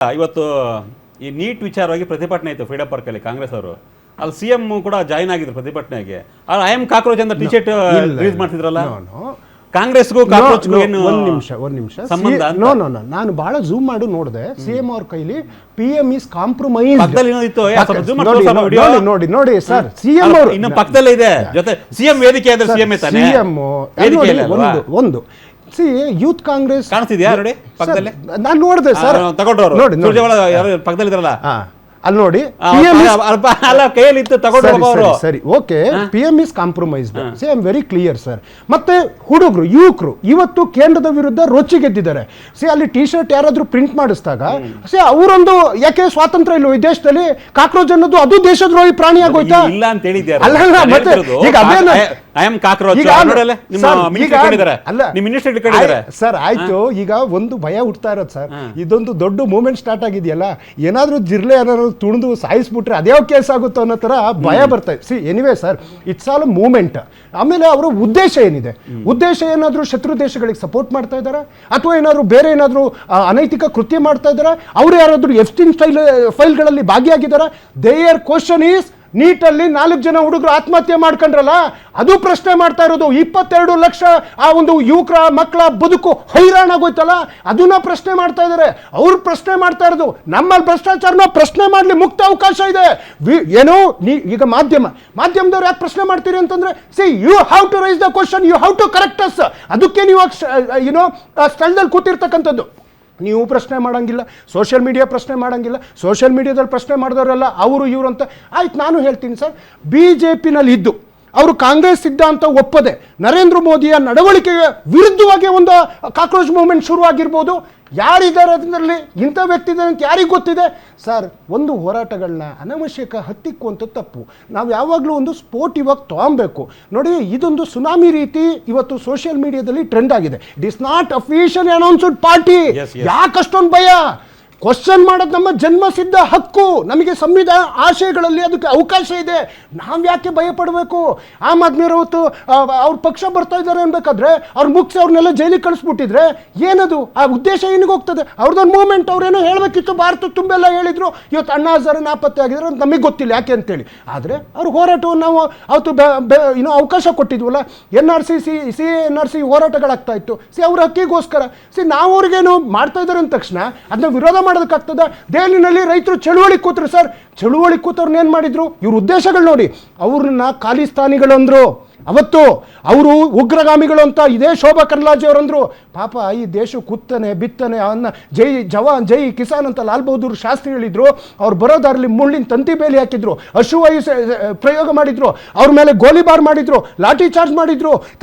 ಇವತ್ತು ಈ ನೀಟ್ ವಿಚಾರವಾಗಿ ಪ್ರತಿಭಟನೆ ಇತ್ತು ಫ್ರೀಡಮ್ ಪಾರ್ಕಲ್ಲಿ ಕಾಂಗ್ರೆಸ್ ಅವರು. ಅಲ್ಲಿ ಸಿಎಂ ಕೂಡ ಜಾಯ್ನ್ ಆಗಿದ್ರು ಪ್ರತಿಭಟನೆಗೆ. ಐ ಆಮ್ ಕಾಕ್ರೋಚ್ ಅಂತ ಟಿ ಶರ್ಟ್ ರಿಲೀಸ್ ಮಾಡ್ತಿದ್ರಲ್ಲ, ಕಾಂಗ್ರೆಸ್ಗೂ ಕಾಕ್ರೋಚ್ಗೂ ಏನು ಒಂದ್ ನಿಮಿಷ ಸಂಬಂಧ? ನಾನು ಬಹಳ ಝೂಮ್ ಮಾಡಿ ನೋಡಿದೆ. ಸಿಎಂ ಅವ್ರ ಕೈಲಿ PM is compromised. ನೋಡಿ ಸರ್, ಸಿಎಂ ಅವರು ಇನ್ನು ಪಕ್ಕದಲ್ಲೇ ಇದೆ ಜೊತೆ ಸಿಎಂ ವೇದಿಕೆ ಅಂದ್ರೆ ಸಿಎಂ ತಾನೇ. ಒಂದು ಯೂತ್ ಕಾಂಗ್ರೆಸ್ ಕಾಣಿಸ್ತಿದ್ಯಾ ನೋಡಿ ಪಕ್ಕದಲ್ಲೇ? ನಾನು ನೋಡಿದೆ ಸರ್, ತಗೊಂಡ್ರು ಪಕ್ಕದಲ್ಲಿ ಇದ್ರಲ್ಲ ಅಲ್ಲಿ ನೋಡಿ, ಕೈಯಲ್ಲಿ ಇತ್ತು ತಗೊಂಡ್ರು. ಸರಿ, okay, PM is compromised. I am very clear sir. ಮತ್ತೆ ಹುಡುಗರು, ಯುವಕರು ಇವತ್ತು ಕೇಂದ್ರದ ವಿರುದ್ಧ ರೊಚ್ಚಿಗೆದ್ದಿದ್ದಾರೆ. ಅಲ್ಲಿ ಟಿ ಶರ್ಟ್ ಯಾರಾದ್ರೂ ಪ್ರಿಂಟ್ ಮಾಡಿಸಿದಾಗ ಅವರೊಂದು, ಯಾಕೆ ಸ್ವಾತಂತ್ರ್ಯ ಇಲ್ಲ ಈ ದೇಶದಲ್ಲಿ? ಕಾಕ್ರೋಚ್ ಅನ್ನೋದು ಅದು ದೇಶದ್ರೋಹಿ ಪ್ರಾಣಿ ಆಗೋಯ್ತಾ? ಇಲ್ಲ ಅಂತ ಹೇಳಿದ್ದಾರೆ. ಅಲ್ಲ, ಮತ್ತೆ ಈಗ ಅದೇನು ಸರ್, ಆಯ್ತು, ಈಗ ಒಂದು ಭಯ ಹುಡ್ತಾ ಇರೋದು ಸರ್, ಇದೊಂದು ದೊಡ್ಡ ಮೂವ್ಮೆಂಟ್ ಸ್ಟಾರ್ಟ್ ಆಗಿದೆಯಲ್ಲ, ಏನಾದ್ರೂ ಜಿರ್ಲೆ ಏನಾದ್ರು ತುಳಿದು ಸಾಯಿಸ್ಬಿಟ್ರೆ ಅದ್ಯಾವ ಕೇಸ್ ಆಗುತ್ತೋ ಅನ್ನೋ ತರ ಭಯ ಬರ್ತಾ ಇದೆ. Anyway sir, it's all movement. ಆಮೇಲೆ ಅವರ ಉದ್ದೇಶ ಏನಿದೆ? ಉದ್ದೇಶ ಏನಾದ್ರೂ ಶತ್ರು ದೇಶಗಳಿಗೆ ಸಪೋರ್ಟ್ ಮಾಡ್ತಾ ಇದಾರ, ಅಥವಾ ಏನಾದ್ರು ಬೇರೆ ಏನಾದ್ರು ಅನೈತಿಕ ಕೃತ್ಯ ಮಾಡ್ತಾ ಇದಾರ? ಅವ್ರು ಯಾರಾದ್ರೂ ಎಫ್ಟಿನ್ ಫೈಲ್ಗಳಲ್ಲಿ ಭಾಗಿಯಾಗಿದ್ದಾರ? ದೇಯರ್ ಕ್ವಶನ್ ಈಸ್, ನೀಟಲ್ಲಿ 4 ಜನ ಹುಡುಗರು ಆತ್ಮಹತ್ಯೆ ಮಾಡ್ಕೊಂಡ್ರಲ್ಲ, ಅದು ಪ್ರಶ್ನೆ ಮಾಡ್ತಾ ಇರೋದು. 22 ಲಕ್ಷ ಆ ಒಂದು ಯುವಕರ ಮಕ್ಕಳ ಬದುಕು ಹೈರಾಣಾಗೋಯ್ತಲ್ಲ, ಅದನ್ನ ಪ್ರಶ್ನೆ ಮಾಡ್ತಾ ಇದ್ದಾರೆ. ಅವ್ರು ಪ್ರಶ್ನೆ ಮಾಡ್ತಾ ಇರೋದು ನಮ್ಮಲ್ಲಿ ಭ್ರಷ್ಟಾಚಾರನ ಪ್ರಶ್ನೆ ಮಾಡ್ಲಿ ಮುಕ್ತ ಅವಕಾಶ ಇದೆ. ಏನೋ ಈಗ ಮಾಧ್ಯಮದವ್ರು ಯಾಕೆ ಪ್ರಶ್ನೆ ಮಾಡ್ತೀರಿ ಅಂತಂದ್ರೆ, you have to raise the question, you have to correct us. ಅದಕ್ಕೆ ನೀವು ಸ್ಥಳದಲ್ಲಿ ಕೂತಿರ್ತಕ್ಕಂಥದ್ದು. ನೀವು ಪ್ರಶ್ನೆ ಮಾಡಂಗಿಲ್ಲ, ಸೋಷಿಯಲ್ ಮೀಡಿಯಾ ಪ್ರಶ್ನೆ ಮಾಡಂಗಿಲ್ಲ. ಸೋಷಿಯಲ್ ಮೀಡಿಯಾದಲ್ಲಿ ಪ್ರಶ್ನೆ ಮಾಡಿದವರೆಲ್ಲ ಅವರು ಇವರು ಅಂತ. ಆಯ್ತು, ನಾನು ಹೇಳ್ತೀನಿ ಸರ್, BJP-ನಲ್ಲಿ ಇದ್ದು ಅವರು ಕಾಂಗ್ರೆಸ್ ಸಿದ್ಧಾಂತ ಒಪ್ಪದೆ ನರೇಂದ್ರ ಮೋದಿಯ ನಡವಳಿಕೆಗೆ ವಿರುದ್ಧವಾಗಿ ಒಂದು ಕಾಕ್ರೋಚ್ ಮೂವ್ಮೆಂಟ್ ಶುರುವಾಗಿರ್ಬೋದು. ಯಾರಿದ್ದಾರೆ ಅದರಲ್ಲಿ? ಇಂಥ ವ್ಯಕ್ತಿ ಇದ್ದಾರೆ ಅಂತ ಯಾರಿಗೆ ಗೊತ್ತಿದೆ ಸರ್? ಒಂದು ಹೋರಾಟಗಳನ್ನ ಅನವಶ್ಯಕ ಹತ್ತಿಕ್ಕುವಂಥ ತಪ್ಪು. ನಾವು ಯಾವಾಗಲೂ ಒಂದು ಸ್ಪೋರ್ಟ್ ಇವಾಗ ತೊಗೊಬೇಕು. ನೋಡಿ, ಇದೊಂದು ಸುನಾಮಿ ರೀತಿ ಇವತ್ತು ಸೋಷಿಯಲ್ ಮೀಡಿಯಾದಲ್ಲಿ ಟ್ರೆಂಡ್ ಆಗಿದೆ. It is not officially announced party. ಯಾಕಷ್ಟೊಂದು ಭಯ? ಕ್ವಶನ್ ಮಾಡೋದು ನಮ್ಮ ಜನ್ಮಸಿದ್ಧ ಹಕ್ಕು. ನಮಗೆ ಸಂವಿಧಾನ ಆಶಯಗಳಲ್ಲಿ ಅದಕ್ಕೆ ಅವಕಾಶ ಇದೆ. ನಾವು ಯಾಕೆ ಭಯ ಪಡಬೇಕು? ಆಮ್ ಆದ್ಮಿಯವರು ಅವತ್ತು ಅವ್ರ ಪಕ್ಷ ಬರ್ತಾ ಇದ್ದಾರೆ ಅನ್ಬೇಕಾದ್ರೆ ಅವ್ರು ಮುಗಿಸಿ ಅವ್ರನ್ನೆಲ್ಲ ಜೈಲಿಗೆ ಕಳಿಸ್ಬಿಟ್ಟಿದ್ರೆ ಏನದು? ಆ ಉದ್ದೇಶ ಏನಿಗೆ ಹೋಗ್ತದೆ? ಅವ್ರದ್ದೊಂದು ಮೂವ್ಮೆಂಟ್, ಅವ್ರೇನೋ ಹೇಳಬೇಕಿತ್ತು, ಭಾರತ ತುಂಬೆಲ್ಲ ಹೇಳಿದ್ರು. ಇವತ್ತು ಅಣ್ಣಾ ಹಜಾರೆ ನಾಪತ್ತೆ ಆಗಿದ್ರೆ ಅಂತ ನಮಗೆ ಗೊತ್ತಿಲ್ಲ ಯಾಕೆ ಅಂತೇಳಿ. ಆದರೆ ಅವ್ರ ಹೋರಾಟವನ್ನು ನಾವು ಅವತ್ತು ಅವಕಾಶ ಕೊಟ್ಟಿದ್ವಲ್ಲ. NRC ಹೋರಾಟಗಳಾಗ್ತಾ ಇತ್ತು. ಅವ್ರ ಹಕ್ಕಿಗೋಸ್ಕರ. ನಾವು ಅವ್ರಿಗೇನು ಮಾಡ್ತಾ ಇದ್ದಾರೆ ಅಂದ ತಕ್ಷಣ ಅದನ್ನ ವಿರೋಧ ಮಾಡೋದಕ್ಕಾಗ್ತದ? ದೆಹಲಿನಲ್ಲಿ ರೈತರು ಚಳುವಳಿ ಕೂತ್ರು ಸರ್. ಚಳುವಳಿ ಕೂತವ್ರನ್ನ ಏನ್ ಮಾಡಿದ್ರು? ಇವ್ರ ಉದ್ದೇಶಗಳು ನೋಡಿ. ಅವ್ರನ್ನ ಖಾಲಿಸ್ತಾನಿಗಳು ಅಂದ್ರು. ಅವತ್ತು ಅವರು ಉಗ್ರಗಾಮಿಗಳು ಅಂತ ಇದೇ ಶೋಭಾ ಕರ್ಲಾಜೆ ಅವರಂದ್ರು. ಪಾಪ ಈ ದೇಶ ಕುತ್ತನೆ ಬಿತ್ತನೆ ಅನ್ನ ಜೈ ಜವಾನ್ ಜೈ ಕಿಸಾನ್ ಅಂತ ಲಾಲ್ ಬಹದ್ದೂರ್ ಶಾಸ್ತ್ರಿ ಹೇಳಿದ್ರು. ಅವ್ರು ಬರೋದಾರಲ್ಲಿ ಮುಳ್ಳಿನ ತಂತಿ ಬೇಲಿ ಹಾಕಿದ್ರು, ಅಶ್ರುವಾಯು ಪ್ರಯೋಗ ಮಾಡಿದ್ರು, ಅವ್ರ ಮೇಲೆ ಗೋಲಿಬಾರ್ ಮಾಡಿದ್ರು, ಲಾಠಿ ಚಾರ್ಜ್ ಮಾಡಿದ್ರು,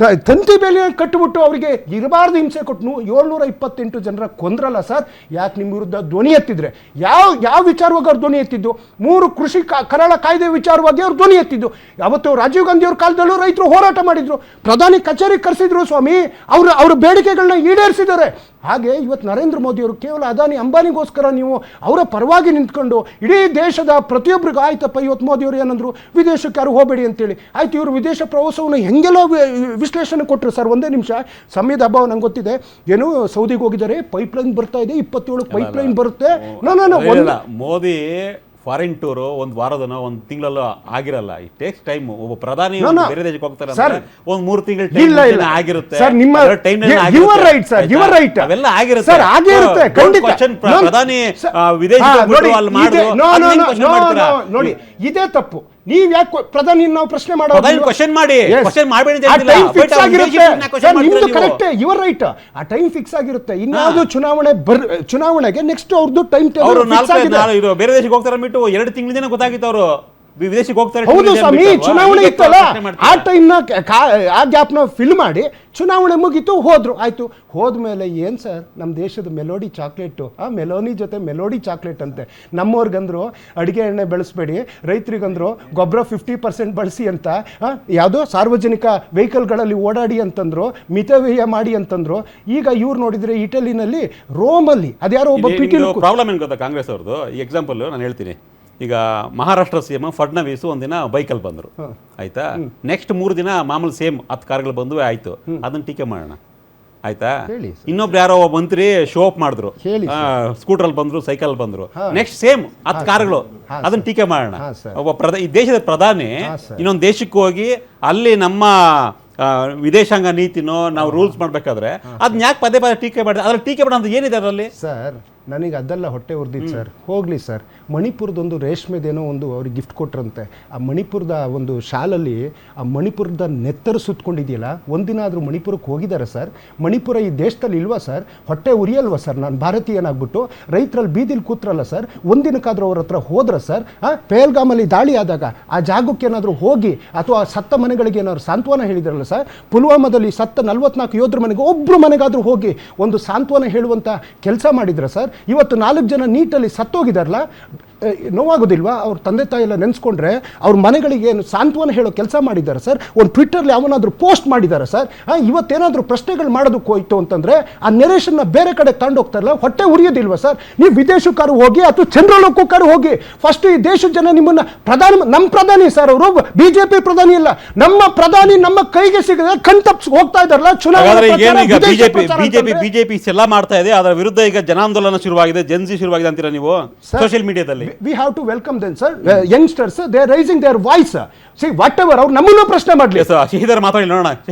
ತಂತಿ ಬೇಲಿ ಕಟ್ಟಿಬಿಟ್ಟು ಅವರಿಗೆ ಇರಬಾರ್ದು ಹಿಂಸೆ ಕೊಟ್ಟು 728 ಜನರ ಕೊಂದ್ರಲ್ಲ ಸರ್. ಯಾಕೆ ನಿಮ್ಮ ವಿರುದ್ಧ ಧ್ವನಿ ಎತ್ತಿದ್ರೆ? ಯಾವ ವಿಚಾರವಾಗಿ ಅವ್ರು ಧ್ವನಿ ಎತ್ತಿದ್ದು? 3 ಕೃಷಿ ಕರಾಳ ಕಾಯ್ದೆ ವಿಚಾರವಾಗಿ ಅವ್ರು ಧ್ವನಿ ಎತ್ತಿದ್ದು. ಅವತ್ತು ರಾಜೀವ್ ಗಾಂಧಿ ಅವ್ರ ಕಾಲದಲ್ಲೂ ರೈತರು ಹೋರಾಟ ಮಾಡಿದ್ರು, ಪ್ರಧಾನಿ ಕಚೇರಿ ಕರೆಸಿದ್ರು ಸ್ವಾಮಿ. ಅವ್ರ ಬೇಡಿಕೆಗಳನ್ನ ಈಡೇರಿಸಿದ್ದಾರೆ. ಹಾಗೆ ಇವತ್ತು ನರೇಂದ್ರ ಮೋದಿ ಅವರು ಕೇವಲ ಅದಾನಿ ಅಂಬಾನಿಗೋಸ್ಕರ ನೀವು ಅವರ ಪರವಾಗಿ ನಿಂತ್ಕೊಂಡು ಇಡೀ ದೇಶದ ಪ್ರತಿಯೊಬ್ಬರಿಗೂ ಆಯ್ತಪ್ಪ, ಇವತ್ತು ಮೋದಿ ಅವರು ಏನಂದ್ರು, ವಿದೇಶಕ್ಕೆ ಯಾರು ಹೋಗಬೇಡಿ ಅಂತೇಳಿ. ಆಯ್ತು, ಇವರು ವಿದೇಶ ಪ್ರವಾಸವನ್ನು ಹೆಂಗೆಲ್ಲ ವಿಶ್ಲೇಷಣೆ ಕೊಟ್ಟರು ಸರ್. ಒಂದೇ ನಿಮಿಷ, ಸಮಯದ ಅಭಾವ ನಂಗೆ ಗೊತ್ತಿದೆ. ಏನು ಸೌದಿಗೆ ಹೋಗಿದ್ದಾರೆ, ಪೈಪ್ಲೈನ್ ಬರ್ತಾ ಇದೆ, 27 ಪೈಪ್ಲೈನ್ ಬರುತ್ತೆ. ಮೋದಿ ಫಾರಿನ್ ಟೂರ್ ಒಂದು ವಾರದನೋ ಒಂದು ತಿಂಗಳಲ್ಲೋ ಆಗಿರಲ್ಲ. It takes time. ಒಬ್ಬ ಪ್ರಧಾನಿ ಬೇರೆ ದೇಶಕ್ಕೆ ಹೋಗ್ತಾರೆ ಅಂದ್ರೆ ಒಂದು 3 ತಿಂಗಳು ಆಗಿರುತ್ತೆ. ಅವೆಲ್ಲ ಆಗಿರುತ್ತೆ. ಪ್ರಧಾನಿ ನೋಡಿ, ಇದೇ ತಪ್ಪು. ನೀವ್ ಯಾಕೆ ಪ್ರಧಾನಿ ನಾವು ಪ್ರಶ್ನೆ ಮಾಡೋದು? ಕ್ವಶನ್ ಮಾಡಿ, ಕ್ವಶನ್ ಮಾಡಬೇಡಿ. Correct, your right. ಆ ಟೈಮ್ ಫಿಕ್ಸ್ ಆಗಿರುತ್ತೆ. ಇನ್ಯಾವುದು ಚುನಾವಣೆಗೆ ನೆಕ್ಸ್ಟ್ ಅವ್ರದ್ದು ಟೈಮ್ ಟೇಬಲ್ ಬೇರೆ ದೇಶಕ್ಕೆ ಹೋಗ್ತಾರೆ ಅಂದ್ಬಿಟ್ಟು 2 ತಿಂಗಳಿಂದ ಗೊತ್ತಾಗಿತ್ತು ಅವರು ವಿದೇಶಕ್ಕೆ ಹೋಗ್ತಾರೆ. ಹೌದು ಸ್ವಾಮಿ, ಚುನಾವಣೆ ಇತ್ತಲ್ಲ, ಆ ಟೈಮ್ನ ಆ ಗ್ಯಾಪ್ನ ಫಿಲ್ ಮಾಡಿ ಚುನಾವಣೆ ಮುಗೀತು, ಹೋದ್ರು. ಆಯ್ತು, ಹೋದ್ಮೇಲೆ ಏನ್ ಸರ್, ನಮ್ಮ ದೇಶದ ಮೆಲೋಡಿ ಚಾಕ್ಲೇಟು, ಮೆಲೋನಿ ಜೊತೆ ಮೆಲೋಡಿ ಚಾಕ್ಲೇಟ್ ಅಂತೆ. ನಮ್ಮವ್ರಿಗಂದ್ರು ಅಡಿಗೆ ಎಣ್ಣೆ ಬೆಳೆಸ್ಬೇಡಿ, ರೈತರಿಗಂದ್ರು ಗೊಬ್ಬರ 50% ಬಳಸಿ ಅಂತ, ಯಾವುದೋ ಸಾರ್ವಜನಿಕ ವೆಹಿಕಲ್ಗಳಲ್ಲಿ ಓಡಾಡಿ ಅಂತಂದ್ರು, ಮಿತವ್ಯಯ ಮಾಡಿ ಅಂತಂದ್ರು. ಈಗ ಇವ್ರು ನೋಡಿದ್ರೆ ಇಟಲಿನಲ್ಲಿ, ರೋಮಲ್ಲಿ ಅದ್ಯಾರೋ ಒಬ್ಬ ಪ್ರಾಬ್ಲಮ್ ಏನ್ ಗೊತ್ತಾ ಕಾಂಗ್ರೆಸ್ ಅವ್ರದ್ದು? ಎಕ್ಸಾಂಪಲ್ ನಾನು ಹೇಳ್ತೀನಿ. ಈಗ ಮಹಾರಾಷ್ಟ್ರ CM ಫಡ್ನವೀಸ್ ಒಂದಿನ ಬೈಕಲ್ಲಿ ಬಂದರು, ಆಯ್ತಾ? ನೆಕ್ಸ್ಟ್ 3 ದಿನ ಮಾಮೂಲು ಸೇಮ್ 10 ಕಾರ್ಗಳು ಬಂದುವೆ, ಆಯ್ತು. ಅದನ್ನ ಟೀಕೆ ಮಾಡೋಣ. ಆಯ್ತಾ ಹೇಳಿ ಇನ್ನೊಬ್ರು ಯಾರೋ ಒಬ್ಬ ಮಂತ್ರಿ ಶೋ ಅಪ್ ಮಾಡಿದ್ರು, ಹೇಳಿ ಸ್ಕೂಟರ್ ಬಂದ್ರು, ಸೈಕಲ್ ಬಂದ್ರು, ನೆಕ್ಸ್ಟ್ ಸೇಮ್ 10 ಕಾರ್ಗಳು, ಅದನ್ನ ಟೀಕೆ ಮಾಡೋಣ. ಒಬ್ಬ ಈ ದೇಶದ ಪ್ರಧಾನಿ ಇನ್ನೊಂದು ದೇಶಕ್ಕೆ ಹೋಗಿ ಅಲ್ಲಿ ನಮ್ಮ ವಿದೇಶಾಂಗ ನೀತಿನೋ ನಾವು ರೂಲ್ಸ್ ಮಾಡ್ಬೇಕಾದ್ರೆ ಅದನ್ನ ಯಾಕೆ ಪದೇ ಪದೇ ಟೀಕೆ ಮಾಡಿದ್ರೆ, ಅದ್ರಲ್ಲಿ ಟೀಕೆ ಮಾಡೋ ಅಂತ ಏನಿದೆ ಅದರಲ್ಲಿ? ಸರ್ ನನಗೆ ಅದೆಲ್ಲ ಹೊಟ್ಟೆ ಉರ್ದಿತ್ತು ಸರ್. ಹೋಗಲಿ ಸರ್, ಮಣಿಪುರದೊಂದು ರೇಷ್ಮೆದೇನೋ ಒಂದು ಅವ್ರಿಗೆ ಗಿಫ್ಟ್ ಕೊಟ್ರಂತೆ. ಆ ಮಣಿಪುರದ ಒಂದು ಶಾಲಲ್ಲಿ ಆ ಮಣಿಪುರದ ನೆತ್ತರು ಸುತ್ತಕೊಂಡಿದೆಯಲ್ಲ, ಒಂದಿನ ಆದರೂ ಮಣಿಪುರಕ್ಕೆ ಹೋಗಿದ್ದಾರೆ ಸರ್? ಮಣಿಪುರ ಈ ದೇಶದಲ್ಲಿ ಇಲ್ವಾ ಸರ್? ಹೊಟ್ಟೆ ಉರಿಯಲ್ವಾ ಸರ್? ನಾನು ಭಾರತೀಯನಾಗ್ಬಿಟ್ಟು ರೈತರಲ್ಲಿ ಬೀದಿಲಿ ಕೂತ್ರಲ್ಲ ಸರ್, ಒಂದಿನಕ್ಕಾದ್ರೂ ಅವ್ರ ಹತ್ರ ಹೋದ್ರ ಸರ್? ಪೇಲ್ಗಾಮಲ್ಲಿ ದಾಳಿ ಆದಾಗ ಆ ಜಾಗಕ್ಕೆ ಏನಾದರೂ ಹೋಗಿ, ಅಥವಾ ಸತ್ತ ಮನೆಗಳಿಗೆ ಏನಾದ್ರು ಸಾಂತ್ವನ ಹೇಳಿದ್ರಲ್ಲ ಸರ್? ಪುಲ್ವಾಮಾದಲ್ಲಿ ಸತ್ತ 44 ಯೋಧರ ಮನೆಗೆ ಒಬ್ಬರು ಮನೆಗಾದರೂ ಹೋಗಿ ಒಂದು ಸಾಂತ್ವನ ಹೇಳುವಂಥ ಕೆಲಸ ಮಾಡಿದ್ರ ಸರ್? ಇವತ್ತು 4 ಜನ ನೀಟಲ್ಲಿ ಸತ್ತೋಗಿದಾರಲ್ಲ, ನೋವಾಗೋದಿಲ್ವಾ? ಅವ್ರ ತಂದೆ ತಾಯಿ ಎಲ್ಲ ನೆನೆಸ್ಕೊಂಡ್ರೆ ಅವ್ರ ಮನೆಗಳಿಗೆ ಏನು ಸಾಂತ್ವನ ಹೇಳೋ ಕೆಲಸ ಮಾಡಿದ್ದಾರೆ ಸರ್? ಒಂದು ಟ್ವಿಟ್ಟರ್ಲಿ ಅವನಾದರೂ ಪೋಸ್ಟ್ ಮಾಡಿದ್ದಾರೆ ಸರ್? ಇವತ್ತೇನಾದರೂ ಪ್ರಶ್ನೆಗಳು ಮಾಡೋದಕ್ಕೆ ಹೋಯ್ತು ಅಂತಂದರೆ ಆ ನೆರೇಷನ್ನ ಬೇರೆ ಕಡೆ ತಗೊಂಡೋಗ್ತಾರಲ್ಲ, ಹೊಟ್ಟೆ ಉರಿಯೋದಿಲ್ವಾ ಸರ್? ನೀವು ವಿದೇಶಕ್ಕಾರು ಹೋಗಿ ಅಥವಾ ಚಂದ್ರಲೋಕಕ್ಕಾರು ಹೋಗಿ, ಫಸ್ಟ್ ಈ ದೇಶದ ಜನ ನಿಮ್ಮನ್ನ ನಮ್ಮ ಪ್ರಧಾನಿ ಸರ್, ಅವರು ಬಿಜೆಪಿ ಪ್ರಧಾನಿ ಇಲ್ಲ, ನಮ್ಮ ಪ್ರಧಾನಿ ನಮ್ಮ ಕೈಗೆ ಸಿಗದೆ ಕಣ್ತಪ್ಪಿಸಿ ಹೋಗ್ತಾ ಇದಾರಲ್ಲ ಬಿಜೆಪಿ ಎಲ್ಲ ಮಾಡ್ತಾ ಇದೆ, ಅದರ ವಿರುದ್ಧ ಈಗ ಜನಾಂದೋಲನ ಶುರುವಾಗಿದೆ, ಜನ್ಸಿ ಶುರುವಾಗಿದೆ ಅಂತೀರಾ ನೀವು ಸೋಷಿಯಲ್ ಮೀಡಿಯಾದಲ್ಲಿ? We have to welcome them, sir. Youngsters, they are raising their voice. See, whatever, ಅವ್ರು ನಮ್ಮನ್ನು ಪ್ರಶ್ನೆ ಮಾಡಲಿ. ಶ್ರೀಧರ್ ಮಾತಾಡಿ ನೋಡೋಣ.